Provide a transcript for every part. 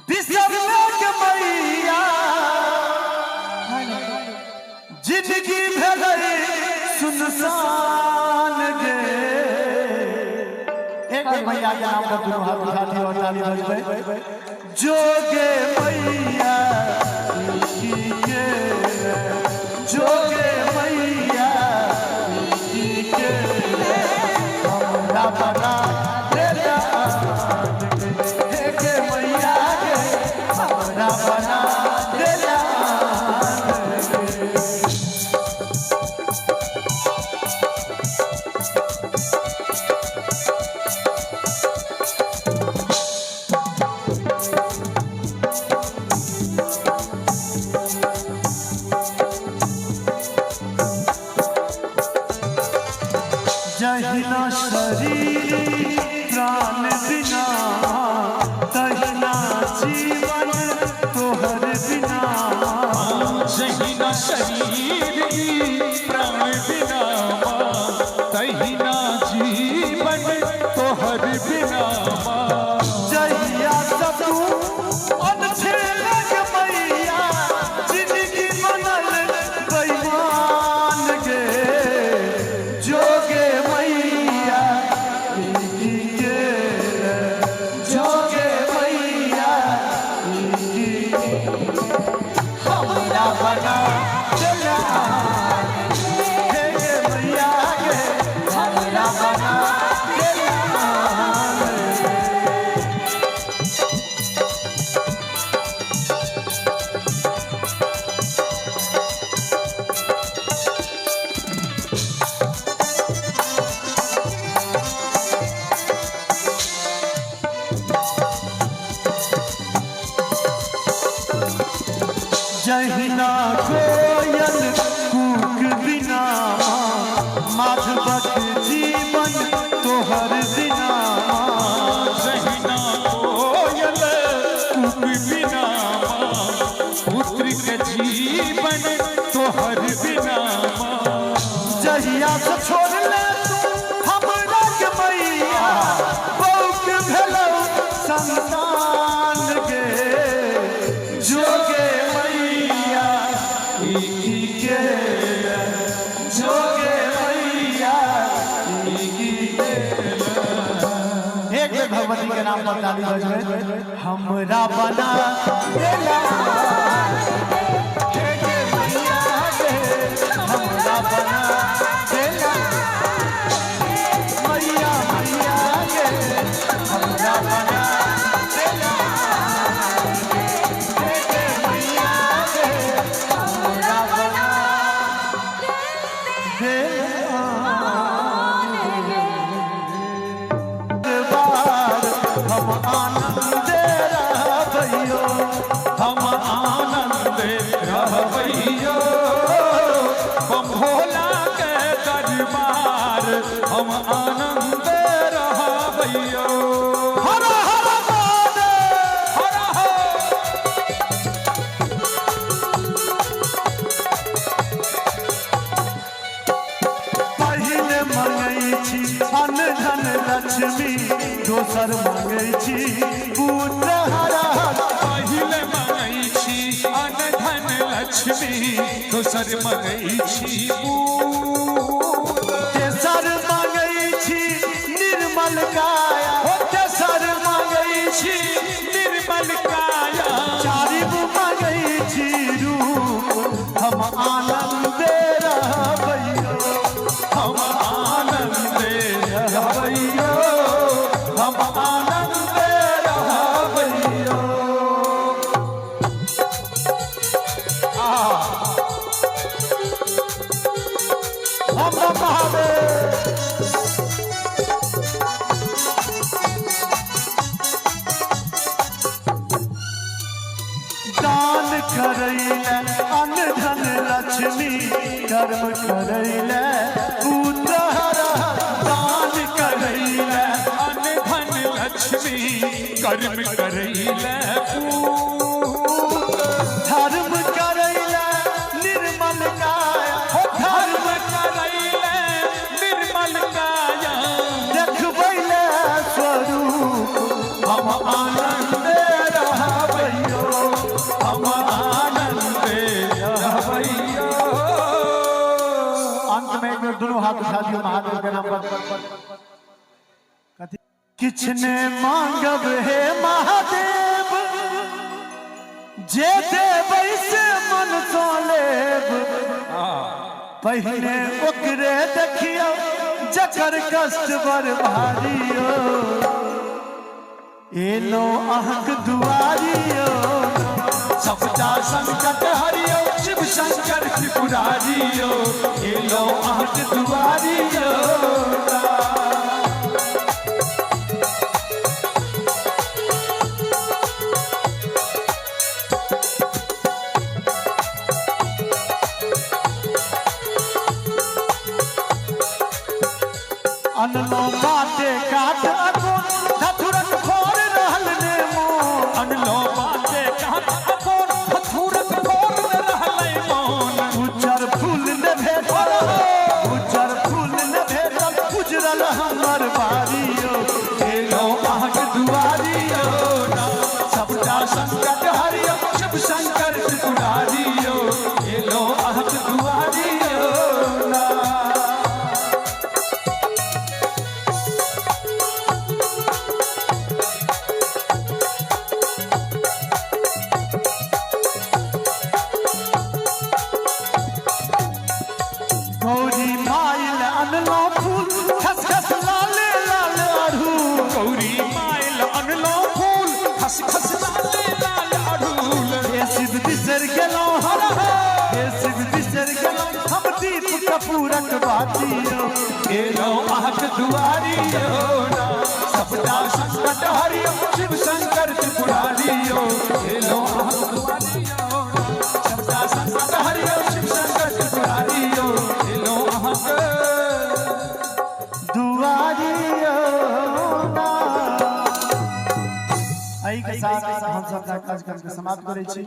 बिसरने के मैया जिंदगी भेलै सुनसान गे। एक मैया के नाम पर दोनों हाथ उठाती और ताली बजबै जोगे मैया के जोगे मैया के हमरा बना देला के मैया के हमरा बना देला। जहिना शरीर प्राण बिना तहिना जीवन तोहर बिना। जहिना शरीर प्राण बिना तहिना जीवन तोहर बिना। जहिया सब अनछेलक मैया जिंदगी बनल बेईमान गे। जोगे मैया के जोगे मैया हमरा बना देला हे मैया के हमरा बना देला। जहिना कोयल कूक बिना माधवक जीवन तोहर बिना। जहिना कोयल कूक बिना पुत्र के जीवन तोहर बिना। जहिया से छोड़ले हमरा के मैया बौक भेलौ संतान गे। जोगे मैया के जोगे मैया के। एक बेर भगवती के नाम पर ताली बजबै हमरा बना देला हे मैया के हमरा बना देला। मैया मैया के हमरा बना देला हे मैया के हमरा बना देला। हम आनंद रहबैयो हम आनंद रहबैयो बम भोला के दरबार हम आनंद रहबैयो। हर हर महादेव हर हर पहिले मंगै छी अन्न धन लक्ष्मी दोसर मंगै छी पुत्र हरहर। पहिले मंगै छी अन्न धन लक्ष्मी दोसर मंगै छी तेसर मंगै छी निर्मल काया तेसर मंगै छी निर्मल काया। चारिम मंगै छी रूप हम आनंद रहबैयो हम आनंद रहबैयो हम आनंद रहबैयो। हम महादेव दान करैले अन्न धन लक्ष्मी कर्म करैले पुत्र हरहर। दान करैले अन्न धन लक्ष्मी कर्म करैले धर्म करैले निर्मल काया धर्म करैले निर्मल काया। देखबैले स्वरूप हम आनंद रहब हाथ उठा दियो महादेव के नाम पर। कथी किछने मांगब हे महादेव, जे देबै से मन तो लेब, पहिने ओकरे देखियो जकर कष्ट बड़ भारियो, एलो अहक दुआरियो, सबटा संकट हरियो, शिव शंकर त्रिपुरारियो, एलो अहक दुआरियो। अनलो बाटे काट अको धथुरक फोर रहल ने मोन, अनलो बाटे काट अको धथुरक फोर रहल मोन, उज्जर फूल ने भेटल, उज्जर फूल ने भेटल, उजरल हमर बारियो, एलो अहक दुआरियो, सबटा संकट हरियो, शिव शंकर त्रिपुरारियो, एलो अहक दुआरियो। गौरी माइल अनलो फूल, खस खस लाल लाल अड़हुल, गौरी माइल अनलो फूल, खस खस लाल अड़हुल, हे शिव बिसर गेलो हर हे शिव बिसर गेलो हम दीप कपूरक बातियो, एलो अहक दुआरियो, सबटा संकट हरियो, शिव शंकर त्रिपुरारियो, एलो अहक दुआरियो, सबटा संकट हरियो, शिव शंकर त्रिपुरारियो, एलो अहक दुआरियो। एहि के साथ हम सब कार्यक्रम के समाप्त करै छी।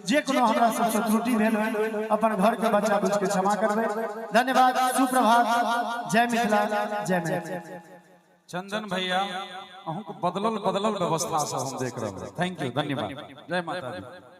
जे कोनो हमरा सबसे त्रुटि भेल है अपन घर के बच्चा बुझ के क्षमा करबै। धन्यवाद, सुप्रभात, जय मिथिला, जय मैथिली। चंदन भैया अहूँ बदलल व्यवस्था से हम देख रहे हैं। थैंक यू, धन्यवाद, जय माता दी।